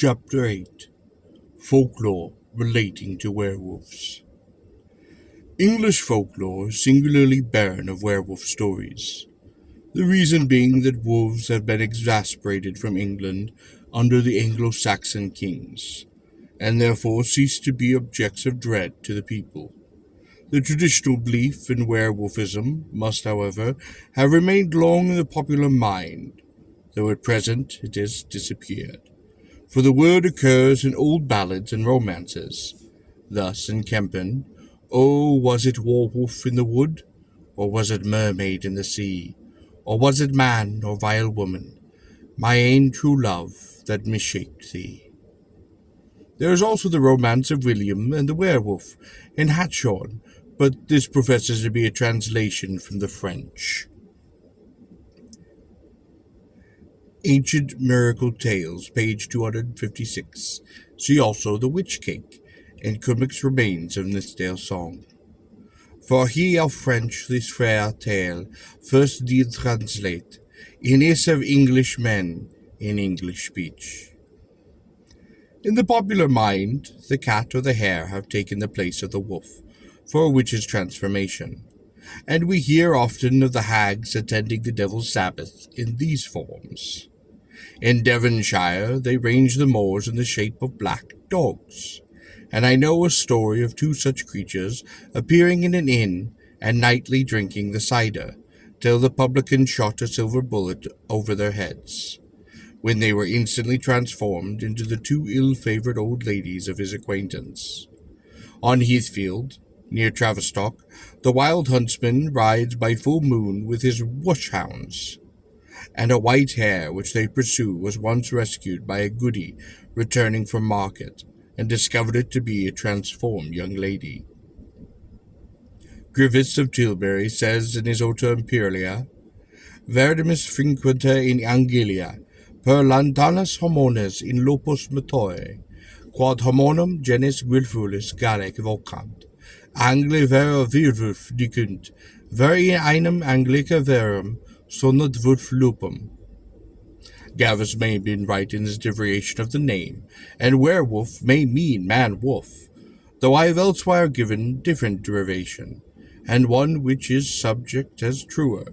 Chapter 8 Folklore Relating to Werewolves. English folklore is singularly barren of werewolf stories, the reason being that wolves have been exasperated from England under the Anglo-Saxon kings, and therefore ceased to be objects of dread to the people. The traditional belief in werewolfism must, however, have remained long in the popular mind, though at present it has disappeared. For the word occurs in old ballads and romances. Thus in Kempen, "Oh, was it werewolf in the wood? Or was it mermaid in the sea? Or was it man or vile woman? My ain true love that misshaped thee." There is also the romance of William and the werewolf in Hatchorn, but this professes to be a translation from the French. Ancient Miracle Tales, page 256. See also The Witch Cake, and Cummick's Remains of Nithsdale Song. For he of French this fair tale first did translate, in is of English men, in English speech. In the popular mind, the cat or the hare have taken the place of the wolf, for a witch's transformation, and we hear often of the hags attending the devil's sabbath in these forms. In Devonshire they range the moors in the shape of black dogs, and I know a story of two such creatures appearing in an inn and nightly drinking the cider, till the publican shot a silver bullet over their heads, when they were instantly transformed into the two ill-favoured old ladies of his acquaintance. On Heathfield, near Tavistock, the wild huntsman rides by full moon with his wush-hounds, and a white hare which they pursue was once rescued by a goody returning from market, and discovered it to be a transformed young lady. Griffiths of Tilbury says in his Auto Imperia, "Verdimus frequenta in Angilia, per lantanas homones in lopus metoe, quod homonum genis wilfulis Gallic vocant, Angli vera virvulf dicunt, ver in einem Anglica verum, sonat vulf lupum." Gavus may have been right in his derivation of the name, and werewolf may mean man-wolf, though I have elsewhere given different derivation, and one which is subject as truer.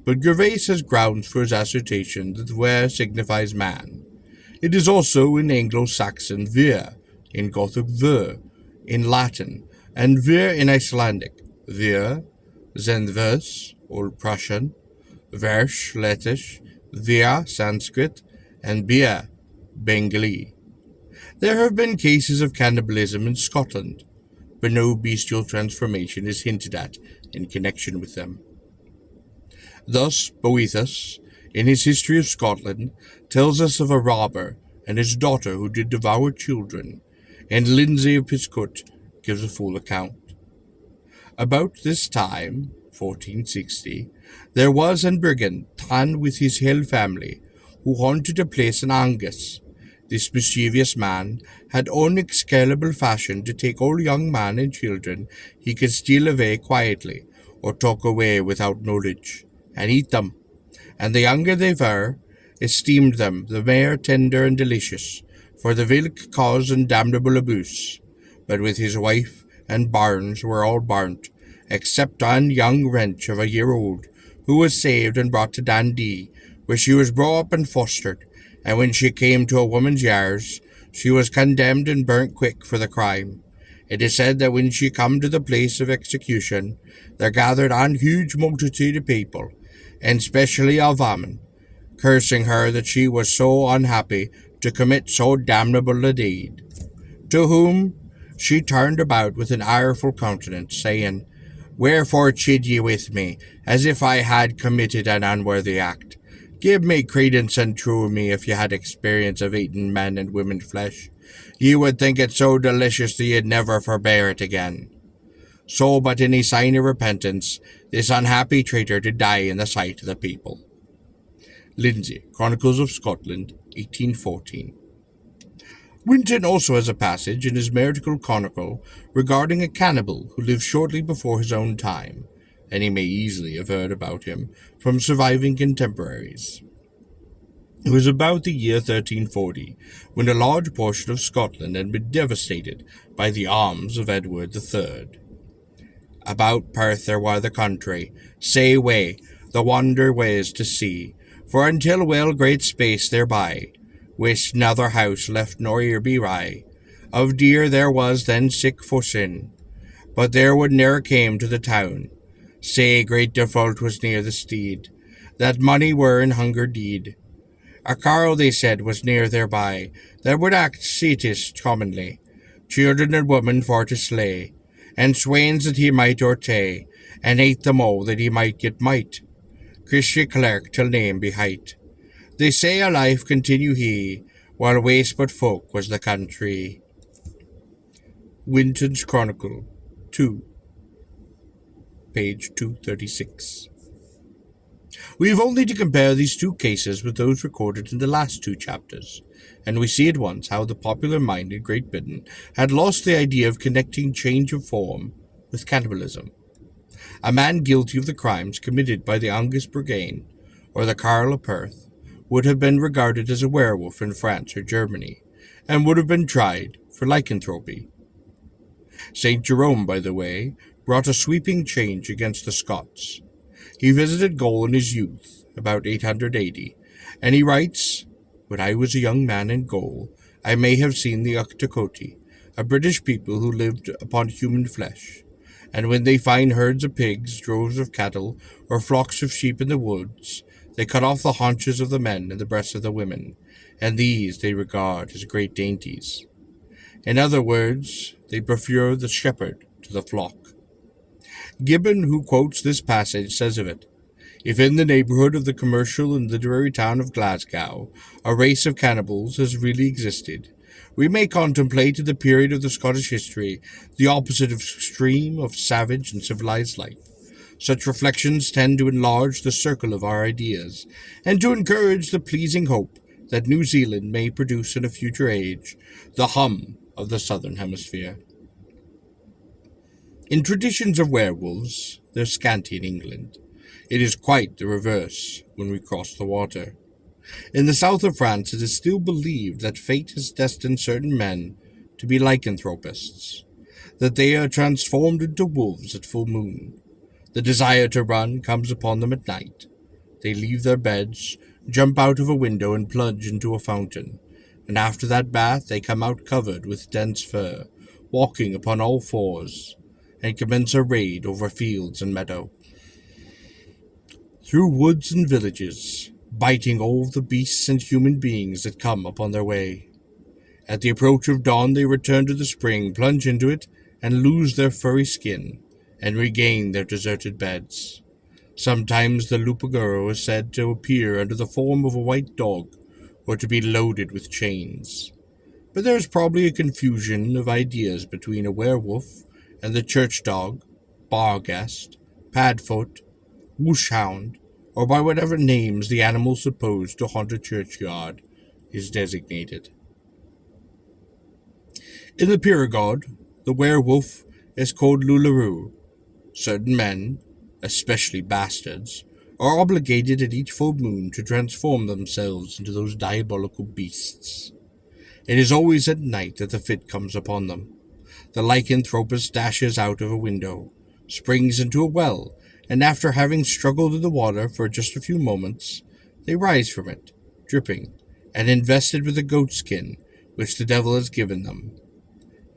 But Gervase has grounds for his assertion that were signifies man. It is also in Anglo-Saxon vir, in Gothic ver, in Latin, and vir in Icelandic, vir, Zenvers, Old Prussian, Versh, Lettish, Via, Sanskrit, and Bia, Bengali. There have been cases of cannibalism in Scotland, but no bestial transformation is hinted at in connection with them. Thus, Boethus, in his History of Scotland, tells us of a robber and his daughter who did devour children, and Lindsay of Piscut gives a full account. About this time, 1460, there was an brigand tan with his whole family, who haunted a place in Angus. This mischievous man had unexcalable fashion to take all young men and children he could steal away quietly, or talk away without knowledge, and eat them, and the younger they were, esteemed them the more tender and delicious, for the vilk cause and damnable abuse. But with his wife and barns were all burnt, except one young wench of a year old, who was saved and brought to Dundee, where she was brought up and fostered, and when she came to a woman's years, she was condemned and burnt quick for the crime. It is said that when she come to the place of execution, there gathered an huge multitude of people, and specially of women, cursing her that she was so unhappy to commit so damnable a deed. To whom she turned about with an ireful countenance, saying, "Wherefore chid ye with me, as if I had committed an unworthy act? Give me credence and true me if ye had experience of eating men and women's flesh. Ye would think it so delicious that ye'd never forbear it again." So, but any sign of repentance, this unhappy traitor did die in the sight of the people. Lindsay, Chronicles of Scotland, 1814. Winton also has a passage in his Meritical Chronicle regarding a cannibal who lived shortly before his own time, and he may easily have heard about him from surviving contemporaries. It was about the year 1340, when a large portion of Scotland had been devastated by the arms of Edward III. About Perth there were the country, say way, the wonder ways to see, for until well great space thereby, wist neither house left nor ear be wry. Of deer there was then sick for sin, but there would ne'er came to the town. Say great default was near the steed, that money were in hunger deed. A carle, they said, was near thereby, that would act ceatist commonly, children and women for to slay, and swains that he might o'ertay, and ate them all that he might get might. Christian clerk till name be hight. They say a life continue he, while waste but folk was the country. Winton's Chronicle, 2, page 236. We have only to compare these two cases with those recorded in the last two chapters, and we see at once how the popular mind in Great Britain had lost the idea of connecting change of form with cannibalism. A man guilty of the crimes committed by the Angus Bourgain or the Carl of Perth would have been regarded as a werewolf in France or Germany, and would have been tried for lycanthropy. St. Jerome, by the way, brought a sweeping change against the Scots. He visited Gaul in his youth, about 880, and he writes, "When I was a young man in Gaul, I may have seen the Uctocoti, a British people who lived upon human flesh, and when they find herds of pigs, droves of cattle, or flocks of sheep in the woods, they cut off the haunches of the men and the breasts of the women, and these they regard as great dainties. In other words, they prefer the shepherd to the flock." Gibbon, who quotes this passage, says of it, "If in the neighbourhood of the commercial and literary town of Glasgow a race of cannibals has really existed, we may contemplate at the period of the Scottish history the opposite extreme of savage and civilized life. Such reflections tend to enlarge the circle of our ideas, and to encourage the pleasing hope that New Zealand may produce in a future age the hum of the southern hemisphere." In traditions of werewolves, they're scanty in England. It is quite the reverse when we cross the water. In the south of France, it is still believed that fate has destined certain men to be lycanthropists, that they are transformed into wolves at full moon. The desire to run comes upon them at night. They leave their beds, jump out of a window and plunge into a fountain, and after that bath they come out covered with dense fur, walking upon all fours, and commence a raid over fields and meadow, through woods and villages, biting all the beasts and human beings that come upon their way. At the approach of dawn they return to the spring, plunge into it, and lose their furry skin, and regain their deserted beds. Sometimes the loup-garou is said to appear under the form of a white dog, or to be loaded with chains. But there is probably a confusion of ideas between a werewolf and the church dog, barghest, padfoot, wooshhound, or by whatever names the animal supposed to haunt a churchyard is designated. In the Pyrgod, the werewolf is called loup-garou. Certain men, especially bastards, are obligated at each full moon to transform themselves into those diabolical beasts. It is always at night that the fit comes upon them. The lycanthropist dashes out of a window, springs into a well, and after having struggled in the water for just a few moments, they rise from it, dripping, and invested with a goat skin which the devil has given them.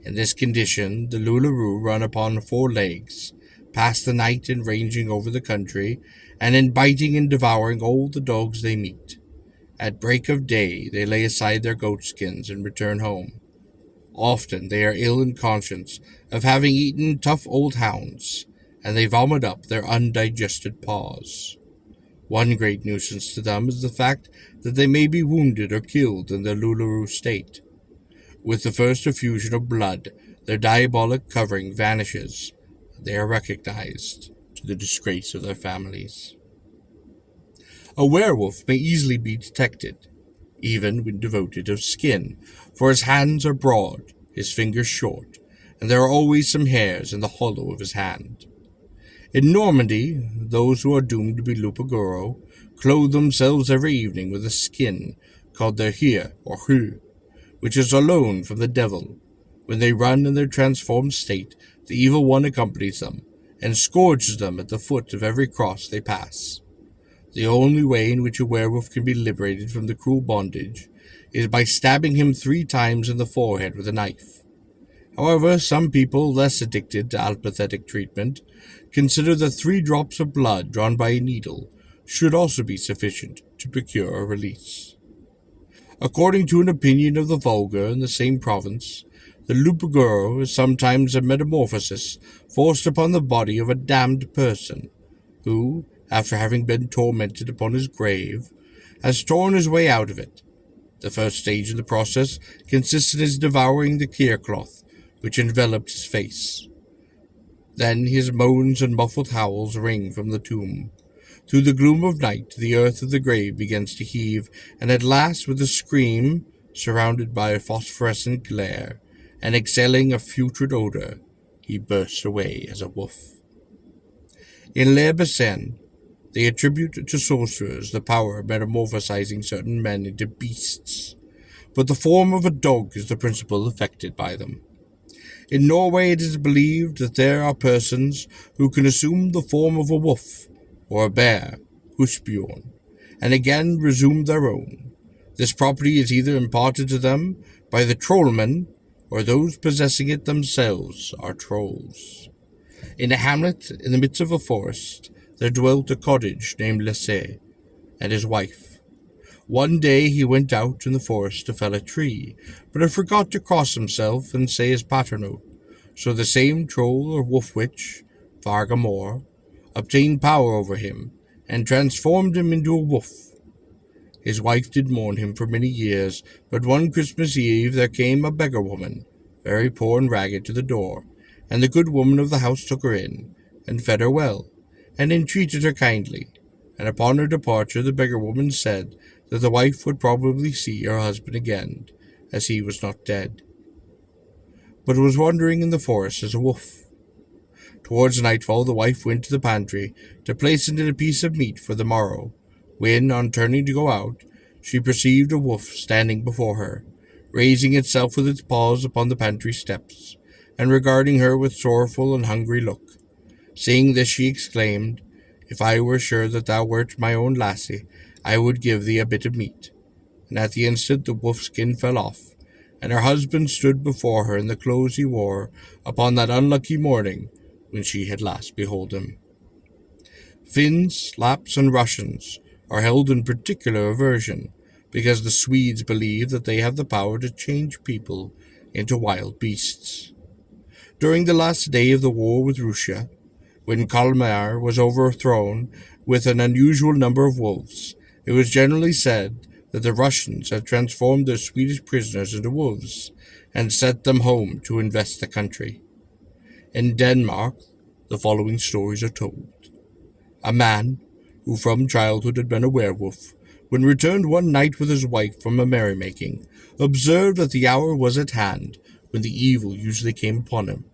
In this condition, the loup-garou run upon 4 legs, pass the night in ranging over the country, and in biting and devouring all the dogs they meet. At break of day, they lay aside their goat skins and return home. Often they are ill in conscience of having eaten tough old hounds, and they vomit up their undigested paws. One great nuisance to them is the fact that they may be wounded or killed in their loup-garou state. With the first effusion of blood, their diabolic covering vanishes, and they are recognized, to the disgrace of their families. A werewolf may easily be detected, even when devoid of skin, for his hands are broad, his fingers short, and there are always some hairs in the hollow of his hand. In Normandy, those who are doomed to be loup-garou clothe themselves every evening with a skin called their hir or hu, which is a loan from the devil. When they run in their transformed state, the evil one accompanies them and scourges them at the foot of every cross they pass. The only way in which a werewolf can be liberated from the cruel bondage is by stabbing him 3 times in the forehead with a knife. However, some people less addicted to allopathetic treatment consider that 3 drops of blood drawn by a needle should also be sufficient to procure a release. According to an opinion of the vulgar in the same province, the loup-garou is sometimes a metamorphosis forced upon the body of a damned person, who, after having been tormented upon his grave, has torn his way out of it. The first stage of the process consists in his devouring the cerecloth which enveloped his face. Then his moans and muffled howls ring from the tomb. Through the gloom of night, the earth of the grave begins to heave, and at last, with a scream, surrounded by a phosphorescent glare, and exhaling a putrid odor, he bursts away as a wolf. In VIII, they attribute to sorcerers the power of metamorphosizing certain men into beasts, but the form of a dog is the principle affected by them. In Norway it is believed that there are persons who can assume the form of a wolf or a bear, husbjorn, and again resume their own. This property is either imparted to them by the trollmen, or those possessing it themselves are trolls. In a hamlet in the midst of a forest, there dwelt a cottage named Lasse, and his wife. One day he went out in the forest to fell a tree, but he forgot to cross himself and say his paternote. So the same troll or wolf witch, Vargamor, obtained power over him, and transformed him into a wolf. His wife did mourn him for many years, but one Christmas Eve there came a beggar woman, very poor and ragged, to the door, and the good woman of the house took her in, and fed her well, and entreated her kindly. And upon her departure the beggar woman said that the wife would probably see her husband again, as he was not dead, but was wandering in the forest as a wolf. Towards nightfall the wife went to the pantry to place in it a piece of meat for the morrow, when, on turning to go out, she perceived a wolf standing before her, raising itself with its paws upon the pantry steps, and regarding her with sorrowful and hungry look. Seeing this, she exclaimed, "If I were sure that thou wert my own lassie, I would give thee a bit of meat." And at the instant the wolf's skin fell off, and her husband stood before her in the clothes he wore upon that unlucky morning when she had last beheld him. Finns, Lapps, and Russians are held in particular aversion, because the Swedes believe that they have the power to change people into wild beasts. During the last day of the war with Russia, when Kalmar was overthrown with an unusual number of wolves, it was generally said that the Russians had transformed their Swedish prisoners into wolves and sent them home to invest the country. In Denmark, the following stories are told. A man, who from childhood had been a werewolf, when returned one night with his wife from a merrymaking, observed that the hour was at hand when the evil usually came upon him.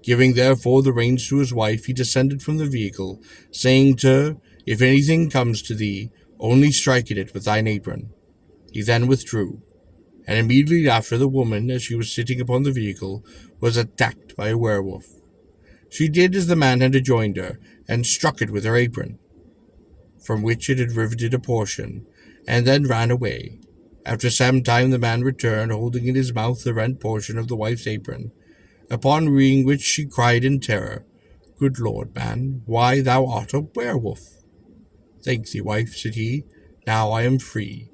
Giving therefore the reins to his wife, he descended from the vehicle, saying to her, "If anything comes to thee, only strike at it with thine apron." He then withdrew, and immediately after the woman, as she was sitting upon the vehicle, was attacked by a werewolf. She did as the man had enjoined her, and struck it with her apron, from which it had riveted a portion, and then ran away. After some time the man returned, holding in his mouth the rent portion of the wife's apron, upon reading which she cried in terror, "Good Lord, man, why thou art a werewolf." "Thank thee, wife," said he, "now I am free,"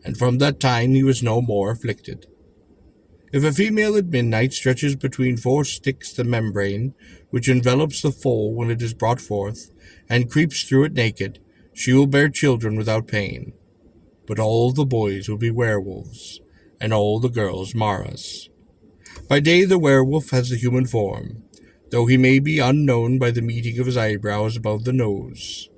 and from that time he was no more afflicted. If a female at midnight stretches between 4 sticks the membrane which envelops the foal when it is brought forth, and creeps through it naked, she will bear children without pain. But all the boys will be werewolves, and all the girls Maras. By day the werewolf has the human form, though he may be unknown by the meeting of his eyebrows above the nose.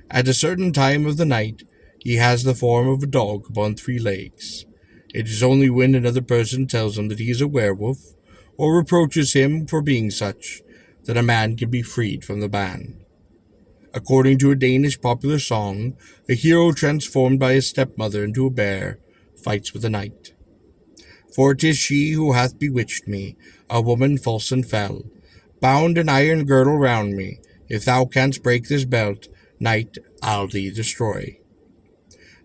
At a certain time of the night he has the form of a dog upon 3 legs. It is only when another person tells him that he is a werewolf, or reproaches him for being such, that a man can be freed from the ban. According to a Danish popular song, a hero transformed by his stepmother into a bear fights with a knight. For it is she who hath bewitched me, a woman false and fell. Bound an iron girdle round me. If thou canst break this belt, knight, I'll thee destroy.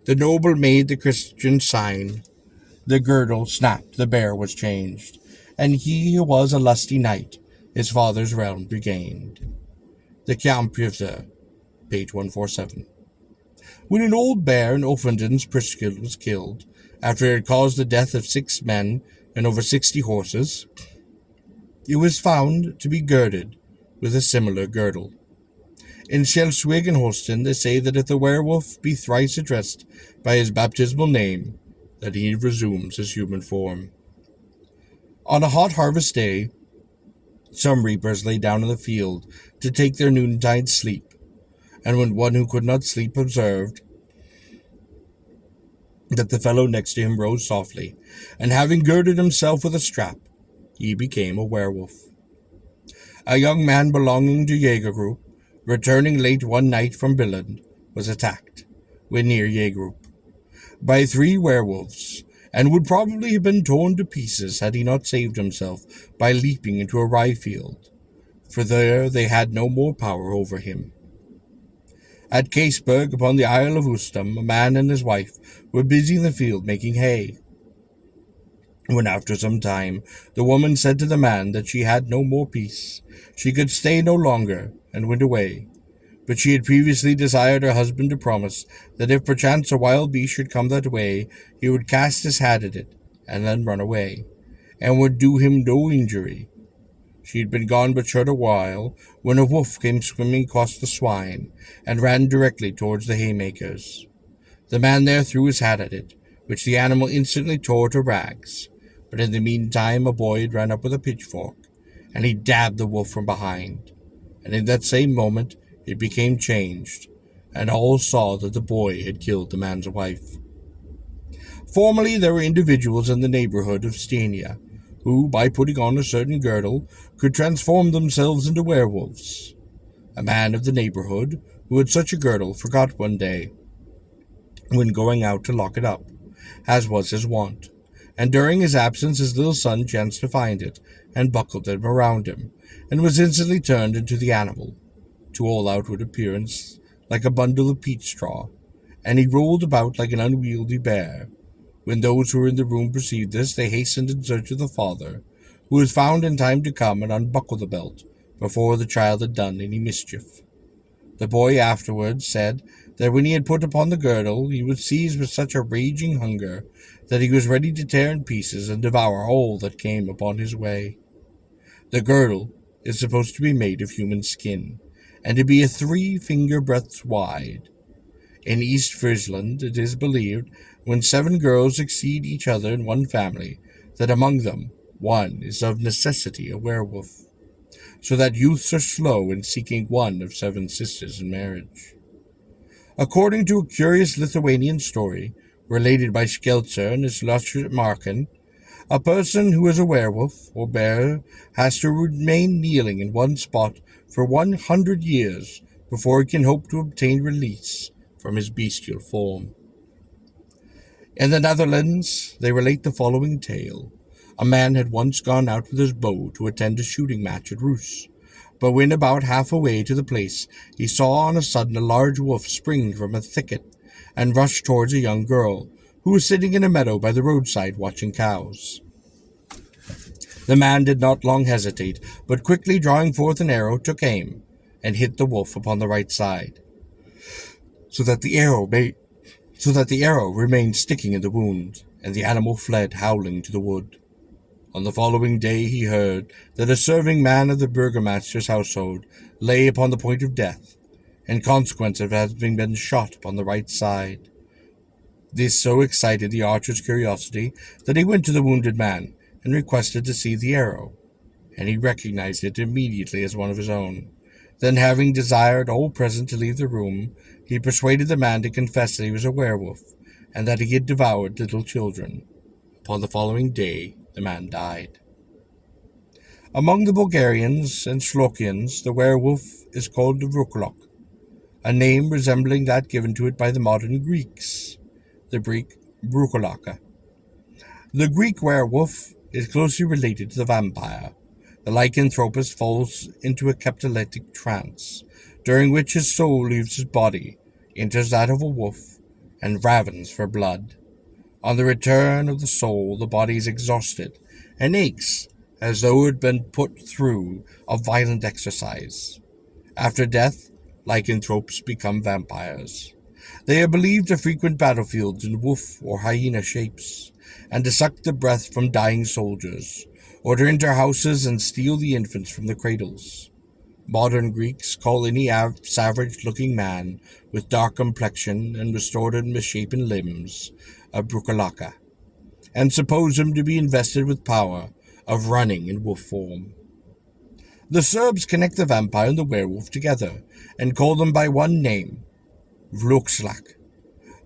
The noble made the Christian sign. The girdle snapped, the bear was changed, and he who was a lusty knight his father's realm regained. The Kjampjevse, page 147. When an old bear in Offenden's Priskil was killed, after it had caused the death of 6 men and over 60 horses, it was found to be girded with a similar girdle. In Schleswig and Holstein they say that if the werewolf be thrice addressed by his baptismal name, that he resumes his human form. On a hot harvest day, some reapers lay down in the field to take their noontide sleep, and when one who could not sleep observed that the fellow next to him rose softly, and having girded himself with a strap, he became a werewolf. A young man belonging to Jägergruppe, returning late one night from Billund, was attacked, when near Jägergruppe, by 3 werewolves, and would probably have been torn to pieces had he not saved himself by leaping into a rye field, for there they had no more power over him. At Caseburg, upon the Isle of Ustum, a man and his wife were busy in the field making hay, when after some time the woman said to the man that she had no more peace, she could stay no longer, and went away. But she had previously desired her husband to promise that if perchance a wild beast should come that way, he would cast his hat at it, and then run away, and would do him no injury. She had been gone but short a while, when a wolf came swimming across the swine, and ran directly towards the haymakers. The man there threw his hat at it, which the animal instantly tore to rags, but in the meantime a boy had ran up with a pitchfork, and he dabbed the wolf from behind, and in that same moment it became changed, and all saw that the boy had killed the man's wife. Formerly there were individuals in the neighborhood of Stenia, who, by putting on a certain girdle, could transform themselves into werewolves. A man of the neighborhood, who had such a girdle, forgot one day, when going out, to lock it up, as was his wont, and during his absence his little son chanced to find it, and buckled it around him, and was instantly turned into the animal, to all outward appearance like a bundle of peat straw, and he rolled about like an unwieldy bear. When those who were in the room perceived this, they hastened in search of the father, who was found in time to come and unbuckle the belt, before the child had done any mischief. The boy afterwards said that when he had put upon the girdle, he was seized with such a raging hunger that he was ready to tear in pieces and devour all that came upon his way. The girdle is supposed to be made of human skin, and to be 3 finger breadths wide. In East Friesland, it is believed, when 7 girls succeed each other in one family, that among them one is of necessity a werewolf, so that youths are slow in seeking one of 7 sisters in marriage. According to a curious Lithuanian story, related by Skelzer and his Marken, a person who is a werewolf or bear has to remain kneeling in one spot for 100 years before he can hope to obtain release from his bestial form. In the Netherlands, they relate the following tale. A man had once gone out with his bow to attend a shooting match at Roos, but when about half-way to the place, he saw on a sudden a large wolf spring from a thicket and rush towards a young girl, who was sitting in a meadow by the roadside watching cows. The man did not long hesitate, but quickly drawing forth an arrow, took aim, and hit the wolf upon the right side, so that the arrow remained sticking in the wound, and the animal fled howling to the wood. On the following day he heard that a serving man of the burgomaster's household lay upon the point of death, in consequence of having been shot upon the right side. This so excited the archer's curiosity that he went to the wounded man and requested to see the arrow, and he recognized it immediately as one of his own. Then, having desired all present to leave the room, he persuaded the man to confess that he was a werewolf, and that he had devoured little children. Upon the following day, the man died. Among the Bulgarians and Slovakians, the werewolf is called the Rukolok. a name resembling that given to it by the modern Greeks, the Greek brucolaka. The Greek werewolf is closely related to the vampire. The lycanthropist falls into a kleptolytic trance, during which his soul leaves his body, enters that of a wolf, and ravens for blood. On the return of the soul, the body is exhausted and aches as though it had been put through a violent exercise. After death, lycanthropes become vampires. They are believed to frequent battlefields in wolf or hyena shapes, and to suck the breath from dying soldiers, or to enter houses and steal the infants from the cradles. Modern Greeks call any savage-looking man with dark complexion and restored and misshapen limbs a brucolaka, and suppose him to be invested with power of running in wolf form. The Serbs connect the vampire and the werewolf together, and call them by one name, vlokslak.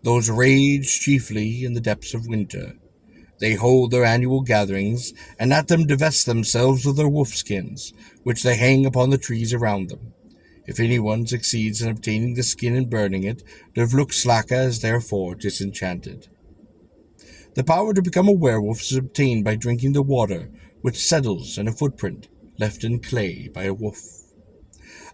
Those rage chiefly in the depths of winter. They hold their annual gatherings, and at them divest themselves of their wolf skins, which they hang upon the trees around them. If anyone succeeds in obtaining the skin and burning it, the vlokslaka is therefore disenchanted. The power to become a werewolf is obtained by drinking the water which settles in a footprint left in clay by a wolf.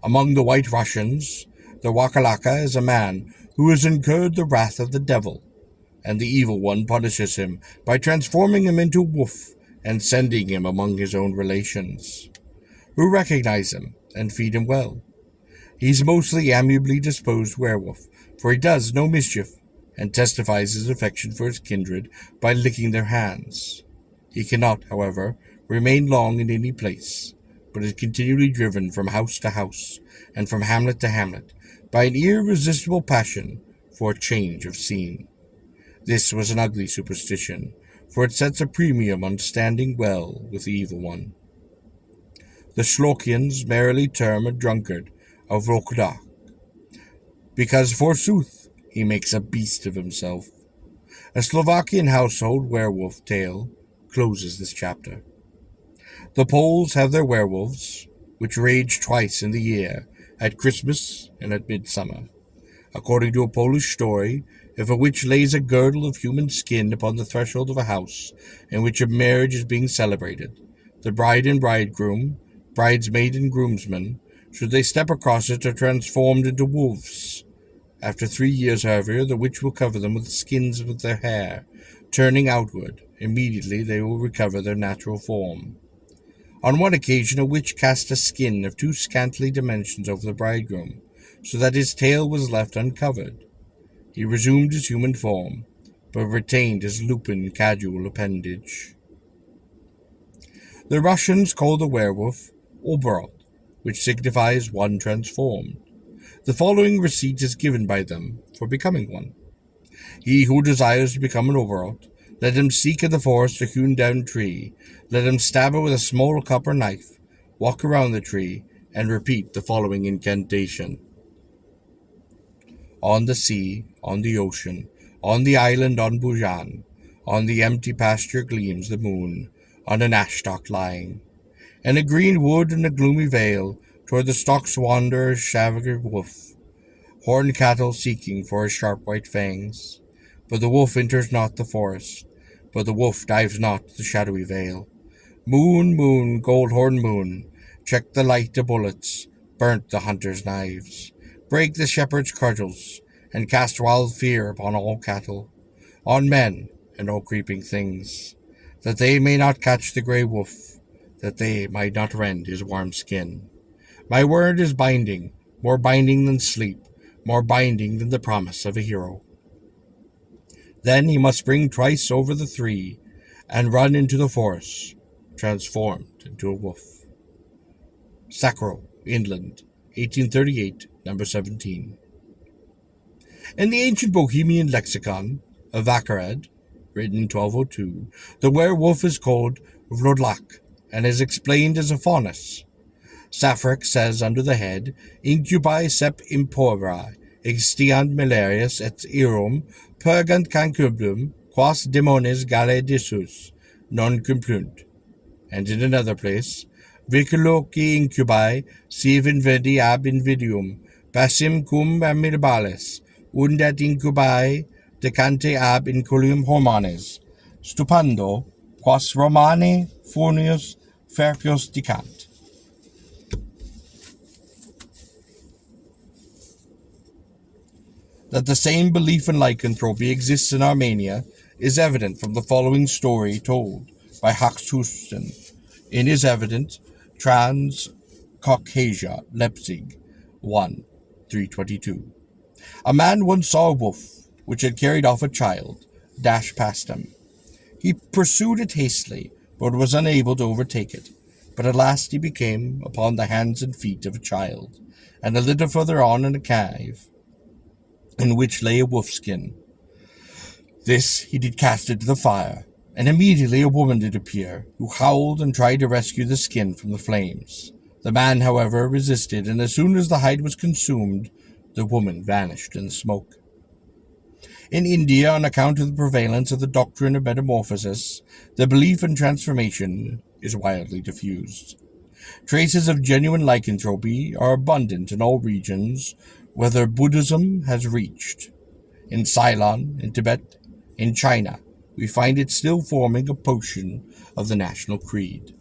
Among the White Russians, the wakalaka is a man who has incurred the wrath of the devil, and the evil one punishes him by transforming him into a wolf and sending him among his own relations, who recognize him and feed him well. He's mostly amiably disposed werewolf, for he does no mischief, and testifies his affection for his kindred by licking their hands. He cannot, however, remain long in any place, but is continually driven from house to house, and from hamlet to hamlet, by an irresistible passion for a change of scene. This was an ugly superstition, for it sets a premium on standing well with the evil one. The Slovakians merrily term a drunkard a vrokda, because forsooth he makes a beast of himself. A Slovakian household werewolf tale closes this chapter. The Poles have their werewolves, which rage twice in the year, at Christmas and at midsummer. According to a Polish story, if a witch lays a girdle of human skin upon the threshold of a house in which a marriage is being celebrated, the bride and bridegroom, bridesmaid and groomsman, should they step across it, are transformed into wolves. After 3 years, however, the witch will cover them with skins of their hair, turning outward. Immediately they will recover their natural form. On one occasion a witch cast a skin of too scantily dimensions over the bridegroom, so that his tail was left uncovered. He resumed his human form, but retained his lupin casual appendage. The Russians call the werewolf oborot, which signifies one transformed. The following receipt is given by them for becoming one. He who desires to become an oborot, let him seek in the forest a hewn-down tree, let him stab it with a small copper knife, walk around the tree, and repeat the following incantation. On the sea, on the ocean, on the island on Bujan, on the empty pasture gleams the moon, on an ash stalk lying. In a green wood and a gloomy vale, toward the stalks wander a savage wolf, horned cattle seeking for his sharp white fangs. But the wolf enters not the forest, but the wolf dives not the shadowy vale. Moon, moon, gold-horned moon, check the light of bullets, burnt the hunter's knives, break the shepherd's cudgels, and cast wild fear upon all cattle, on men and all creeping things, that they may not catch the grey wolf, that they might not rend his warm skin. My word is binding, more binding than sleep, more binding than the promise of a hero. Then he must spring twice over the 3, and run into the forest, transformed into a wolf. Sakharov, England, 1838, number 17. In the ancient Bohemian lexicon of Vakarad, written in 1202, the werewolf is called vlodlak, and is explained as a faunus. Safrak says under the head, Incubi sep impora, extiant malarius et erum, purgant cancubum, quas demones gale dissus, non complunt. And in another place, Viculoci incubi, sive invedi ab invidium, passim cum admirabales, undet incubae decante ab inculium hormones, stupendo, quas Romane furnius ferpios dicant. That the same belief in lycanthropy exists in Armenia is evident from the following story told by Haxhusten in his evident Trans-Caucasia, Leipzig, 1, 322. A man once saw a wolf, which had carried off a child, dash past him. He pursued it hastily, but was unable to overtake it. But at last he came upon the hands and feet of a child, and a little further on in a cave, in which lay a wolfskin. This he did cast into the fire, and immediately a woman did appear, who howled and tried to rescue the skin from the flames. The man, however, resisted, and as soon as the hide was consumed, the woman vanished in the smoke. In India, on account of the prevalence of the doctrine of metamorphosis, the belief in transformation is widely diffused. Traces of genuine lycanthropy are abundant in all regions whether Buddhism has reached. In Ceylon, in Tibet, in China, we find it still forming a portion of the national creed.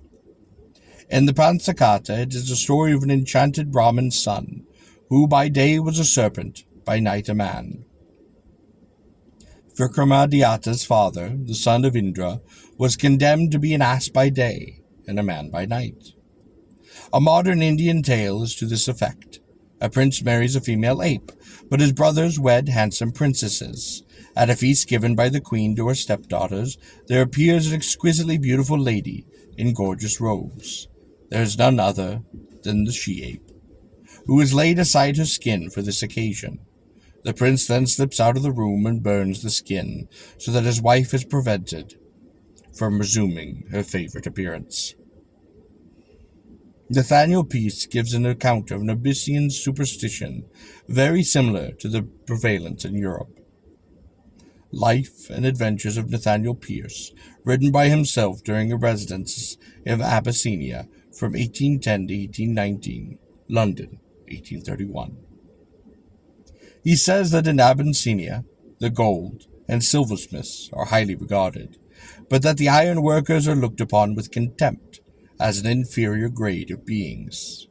In the Pansakata, it is the story of an enchanted Brahmin's son, who by day was a serpent, by night a man. Vikramaditya's father, the son of Indra, was condemned to be an ass by day and a man by night. A modern Indian tale is to this effect. A prince marries a female ape, but his brothers wed handsome princesses. At a feast given by the queen to her stepdaughters, there appears an exquisitely beautiful lady in gorgeous robes. There is none other than the she-ape, who has laid aside her skin for this occasion. The prince then slips out of the room and burns the skin, so that his wife is prevented from resuming her favorite appearance. Nathaniel Peace gives an account of an Abyssinian superstition very similar to the prevalent in Europe. Life and Adventures of Nathaniel Pierce, written by himself during a residence in Abyssinia from 1810 to 1819, London, 1831. He says that in Abyssinia, the gold and silversmiths are highly regarded, but that the iron workers are looked upon with contempt as an inferior grade of beings.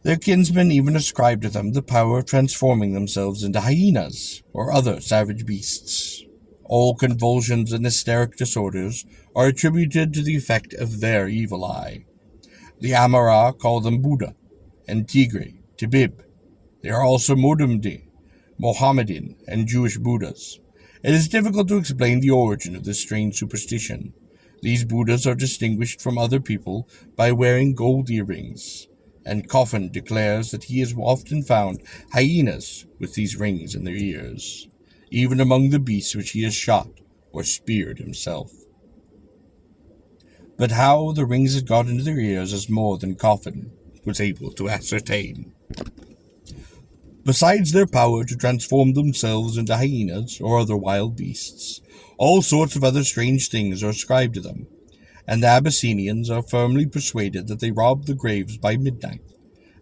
Their kinsmen even ascribe to them the power of transforming themselves into hyenas or other savage beasts. All convulsions and hysteric disorders are attributed to the effect of their evil eye. The Amara call them Buddha, and Tigre, Tibib. They are also Modumdi, Mohammedan, and Jewish Buddhas. It is difficult to explain the origin of this strange superstition. These Buddhas are distinguished from other people by wearing gold earrings, and Coffin declares that he has often found hyenas with these rings in their ears, even among the beasts which he has shot or speared himself. But how the rings had got into their ears is more than Coffin was able to ascertain. Besides their power to transform themselves into hyenas or other wild beasts, all sorts of other strange things are ascribed to them, and the Abyssinians are firmly persuaded that they rob the graves by midnight,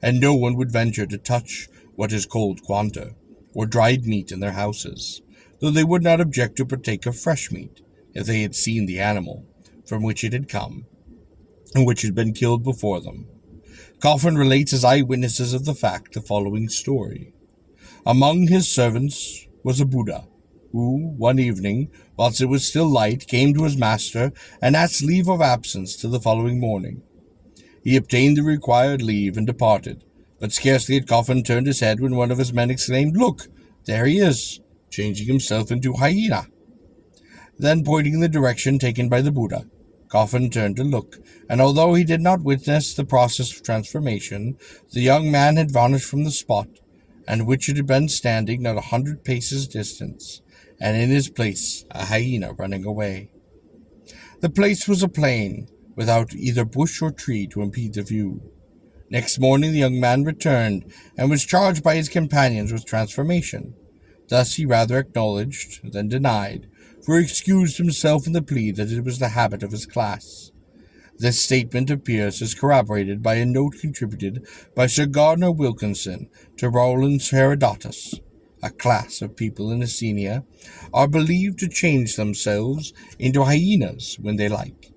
and no one would venture to touch what is called quanta, or dried meat in their houses, though they would not object to partake of fresh meat, if they had seen the animal from which it had come, and which had been killed before them. Coffin relates as eyewitnesses of the fact the following story. Among his servants was a Buddha, who, one evening, whilst it was still light, came to his master and asked leave of absence till the following morning. He obtained the required leave and departed, but scarcely had Coffin turned his head when one of his men exclaimed, "Look, there he is, changing himself into a hyena." Then, pointing in the direction taken by the Buddha, Coffin turned to look, and although he did not witness the process of transformation, the young man had vanished from the spot, and which it had been standing not 100 paces distance, and in his place a hyena running away. The place was a plain, without either bush or tree to impede the view. Next morning the young man returned, and was charged by his companions with transformation. Thus he rather acknowledged than denied, for he excused himself in the plea that it was the habit of his class. This statement of Pierce is corroborated by a note contributed by Sir Gardner Wilkinson to Rowland's Herodotus. A class of people in Messenia are believed to change themselves into hyenas when they like,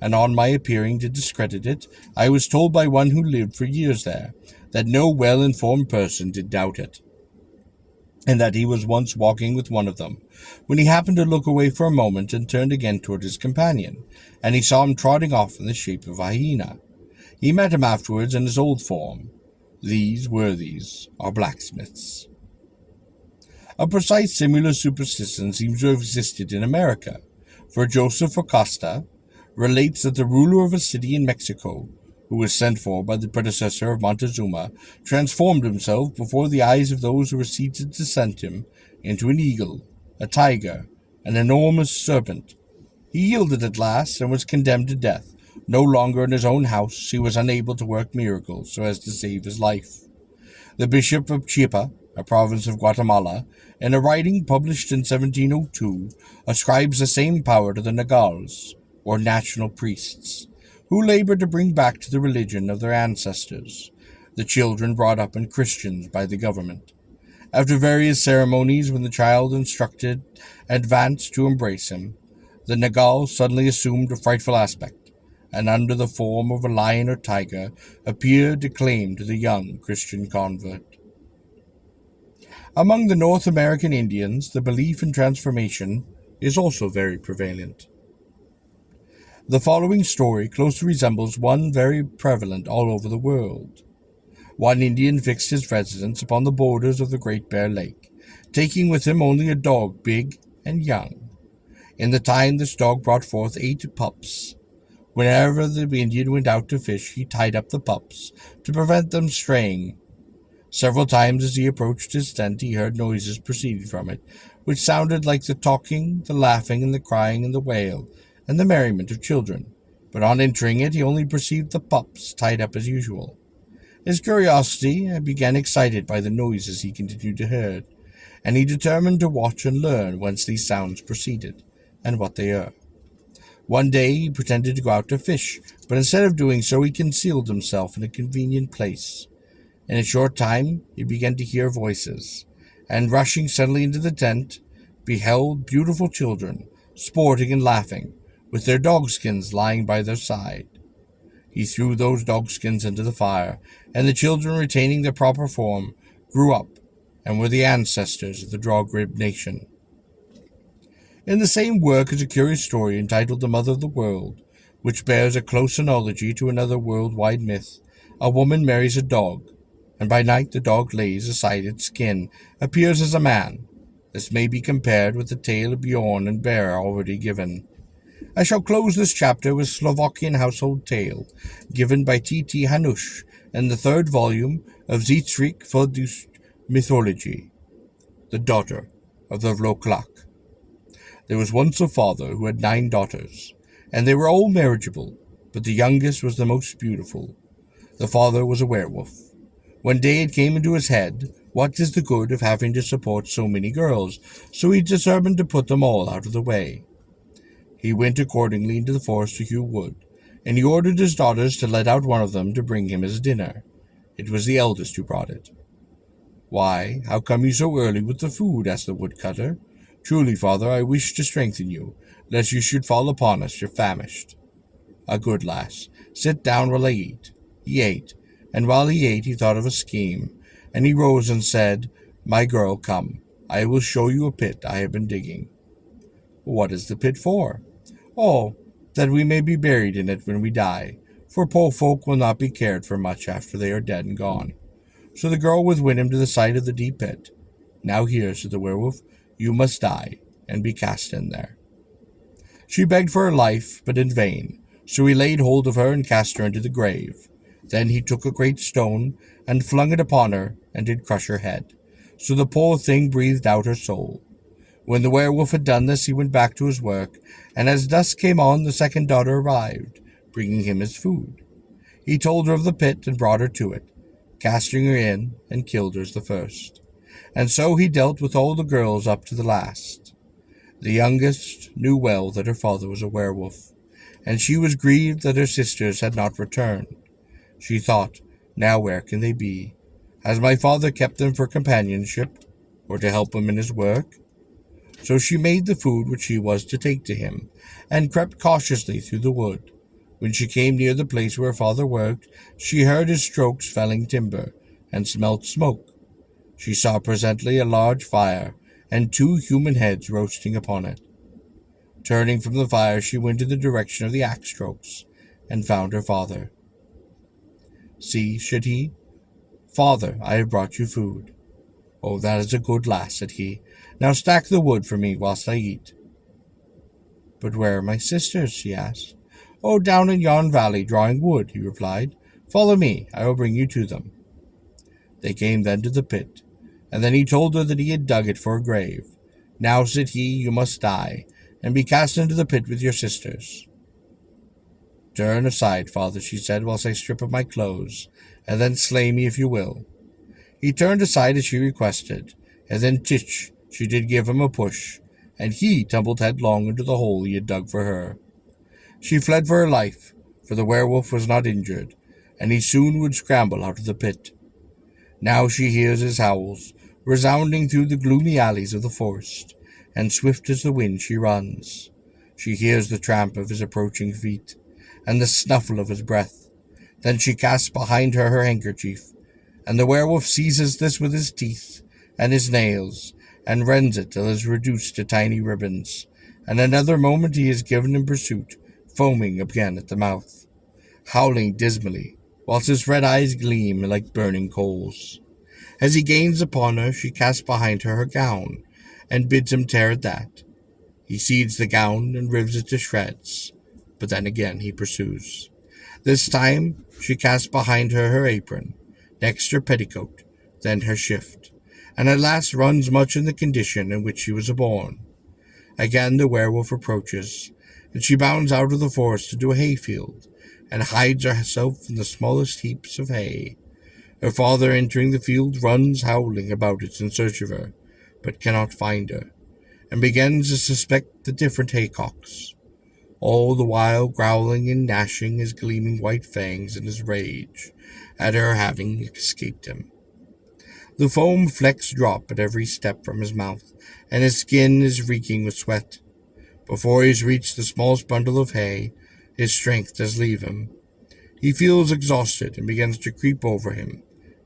and on my appearing to discredit it, I was told by one who lived for years there that no well-informed person did doubt it, and that he was once walking with one of them, when he happened to look away for a moment and turned again toward his companion, and he saw him trotting off in the shape of a hyena. He met him afterwards in his old form. These worthies are blacksmiths. A precise similar superstition seems to have existed in America, for Joseph Acosta relates that the ruler of a city in Mexico, who was sent for by the predecessor of Montezuma, transformed himself before the eyes of those who were seated to scent him into an eagle, a tiger, an enormous serpent. He yielded at last and was condemned to death. No longer in his own house, he was unable to work miracles so as to save his life. The Bishop of Chiapa, a province of Guatemala, in a writing published in 1702, ascribes the same power to the Nagals, or national priests, who labored to bring back to the religion of their ancestors the children brought up in Christians by the government. After various ceremonies, when the child instructed advanced to embrace him, the Nagal suddenly assumed a frightful aspect, and under the form of a lion or tiger appeared to claim to the young Christian convert. Among the North American Indians, the belief in transformation is also very prevalent. The following story closely resembles one very prevalent all over the world. One Indian fixed his residence upon the borders of the Great Bear Lake, taking with him only a dog big and young. In the time this dog brought forth 8 pups. Whenever the Indian went out to fish, he tied up the pups to prevent them straying. Several times as he approached his tent, he heard noises proceeding from it, which sounded like the talking, the laughing, and the crying, and the wail, and the merriment of children. But on entering it, he only perceived the pups tied up as usual. His curiosity began excited by the noises he continued to hear, and he determined to watch and learn whence these sounds proceeded, and what they are. One day he pretended to go out to fish, but instead of doing so, he concealed himself in a convenient place. In a short time he began to hear voices, and rushing suddenly into the tent, beheld beautiful children, sporting and laughing, with their dogskins lying by their side. He threw those dogskins into the fire, and the children, retaining their proper form, grew up, and were the ancestors of the Dog-Rib Nation. In the same work is a curious story entitled The Mother of the World, which bears a close analogy to another worldwide myth. A woman marries a dog, and by night the dog lays aside its skin, appears as a man. This may be compared with the tale of Bjorn and Bear already given. I shall close this chapter with Slovakian household tale, given by T.T. Hanush in the 3rd volume of Zeitschrift für die Mythologie, The Daughter of the Vloklak. There was once a father who had 9 daughters, and they were all marriageable, but the youngest was the most beautiful. The father was a werewolf. One day it came into his head, what is the good of having to support so many girls, so he determined to put them all out of the way. He went accordingly into the forest to hew wood, and he ordered his daughters to let out one of them to bring him his dinner. It was the eldest who brought it. "Why, how come you so early with the food?" asked the woodcutter. "Truly, father, I wish to strengthen you, lest you should fall upon us famished." "A good lass. Sit down while I eat." He ate, and while he ate he thought of a scheme, and he rose and said, "My girl, come, I will show you a pit I have been digging." "What is the pit for?" "Oh, that we may be buried in it when we die, for poor folk will not be cared for much after they are dead and gone." So the girl went him to the side of the deep pit. "Now here," said the werewolf, "you must die, and be cast in there." She begged for her life, but in vain, so he laid hold of her and cast her into the grave. Then he took a great stone, and flung it upon her, and did crush her head. So the poor thing breathed out her soul. When the werewolf had done this, he went back to his work, and as dusk came on, the second daughter arrived, bringing him his food. He told her of the pit, and brought her to it, casting her in, and killed her as the first. And so he dealt with all the girls up to the last. The youngest knew well that her father was a werewolf, and she was grieved that her sisters had not returned. She thought, now where can they be? Has my father kept them for companionship, or to help him in his work? So she made the food which she was to take to him, and crept cautiously through the wood. When she came near the place where her father worked, she heard his strokes felling timber, and smelt smoke. She saw presently a large fire, and 2 human heads roasting upon it. Turning from the fire, she went in the direction of the axe strokes, and found her father. See, said he, Father, I have brought you food. Oh, that is a good lass, said he. Now stack the wood for me whilst I eat. But where are my sisters? She asked. Oh, down in yon valley drawing wood, he replied. Follow me, I will bring you to them. They came then to the pit, and then he told her that he had dug it for a grave. Now, said he, you must die, and be cast into the pit with your sisters. Turn aside, father, she said, whilst I strip of my clothes, and then slay me if you will. He turned aside as she requested, and then tich, she did give him a push, and he tumbled headlong into the hole he had dug for her. She fled for her life, for the werewolf was not injured, and he soon would scramble out of the pit. Now she hears his howls, resounding through the gloomy alleys of the forest, and swift as the wind she runs. She hears the tramp of his approaching feet, and the snuffle of his breath. Then she casts behind her handkerchief, and the werewolf seizes this with his teeth and his nails, and rends it till it is reduced to tiny ribbons, and another moment he is given in pursuit, foaming again at the mouth, howling dismally, whilst his red eyes gleam like burning coals. As he gains upon her, she casts behind her gown, and bids him tear at that. He seizes the gown and rives it to shreds, but then again he pursues. This time she casts behind her apron, next her petticoat, then her shift, and at last runs much in the condition in which she was born. Again the werewolf approaches, and she bounds out of the forest into a hayfield, and hides herself in the smallest heaps of hay. Her father, entering the field, runs howling about it in search of her, but cannot find her, and begins to suspect the different haycocks, all the while growling and gnashing his gleaming white fangs in his rage at her having escaped him. The foam flecks drop at every step from his mouth, and his skin is reeking with sweat. Before he has reached the smallest bundle of hay, his strength does leave him. He feels exhausted and begins to creep over him,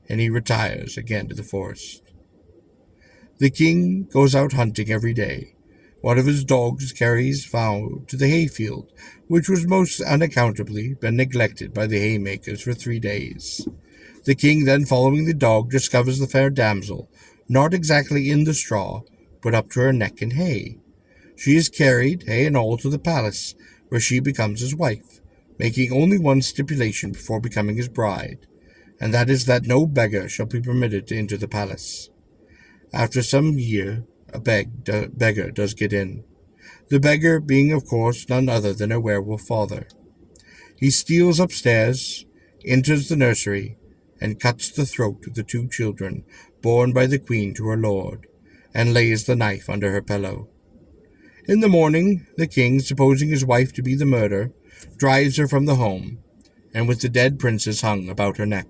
and he retires again to the forest. The king goes out hunting every day. One of his dogs carries fowl to the hayfield, which was most unaccountably been neglected by the haymakers for 3 days. The king then, following the dog, discovers the fair damsel, not exactly in the straw, but up to her neck in hay. She is carried, hay and all, to the palace, where she becomes his wife, making only one stipulation before becoming his bride, and that is that no beggar shall be permitted to enter the palace. After some year, a beggar does get in, the beggar being, of course, none other than her werewolf father. He steals upstairs, enters the nursery, and cuts the throat of the 2 children born by the queen to her lord, and lays the knife under her pillow. In the morning, the king, supposing his wife to be the murderer, drives her from the home, and with the dead princess hung about her neck.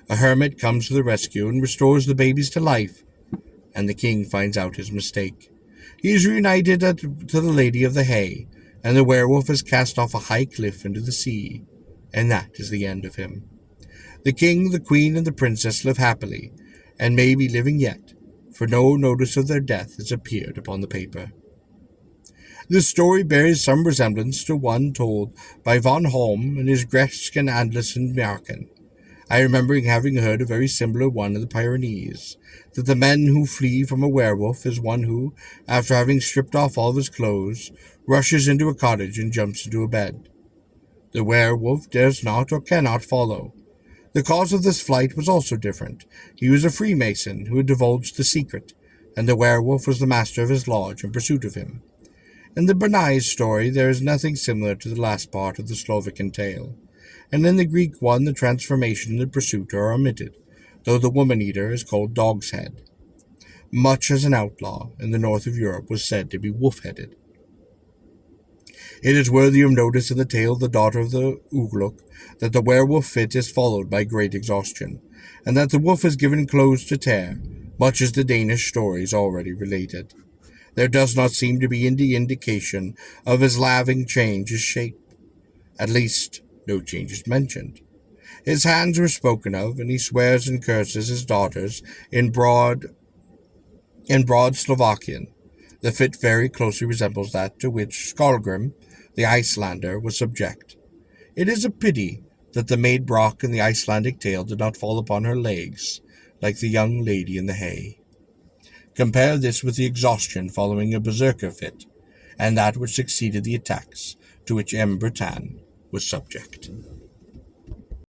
A hermit comes to the rescue and restores the babies to life, and the king finds out his mistake. He is reunited to the lady of the hay, and the werewolf is cast off a high cliff into the sea, and that is the end of him. The king, the queen, and the princess live happily, and may be living yet, for no notice of their death has appeared upon the paper. This story bears some resemblance to one told by von Holm in his Gretchen Andersen Märchen. I remember having heard a very similar one in the Pyrenees, that the man who flee from a werewolf is one who, after having stripped off all of his clothes, rushes into a cottage and jumps into a bed. The werewolf dares not or cannot follow. The cause of this flight was also different. He was a Freemason who had divulged the secret, and the werewolf was the master of his lodge in pursuit of him. In the Bernays story there is nothing similar to the last part of the Slovakian tale, and in the Greek one the transformation and the pursuit are omitted, though the woman-eater is called Dog's Head. Much as an outlaw in the north of Europe was said to be wolf-headed. It is worthy of notice in the tale of the daughter of the Ugluk that the werewolf fit is followed by great exhaustion, and that the wolf is given clothes to tear, much as the Danish stories already related. There does not seem to be any indication of his having changed his shape. At least, no change is mentioned. His hands were spoken of, and he swears and curses his daughters in broad Slovakian. The fit very closely resembles that to which Skallgrim, the Icelander, was subject. It is a pity that the maid Brock in the Icelandic tale did not fall upon her legs, like the young lady in the hay. Compare this with the exhaustion following a berserker fit, and that which succeeded the attacks to which M. Breton was subject.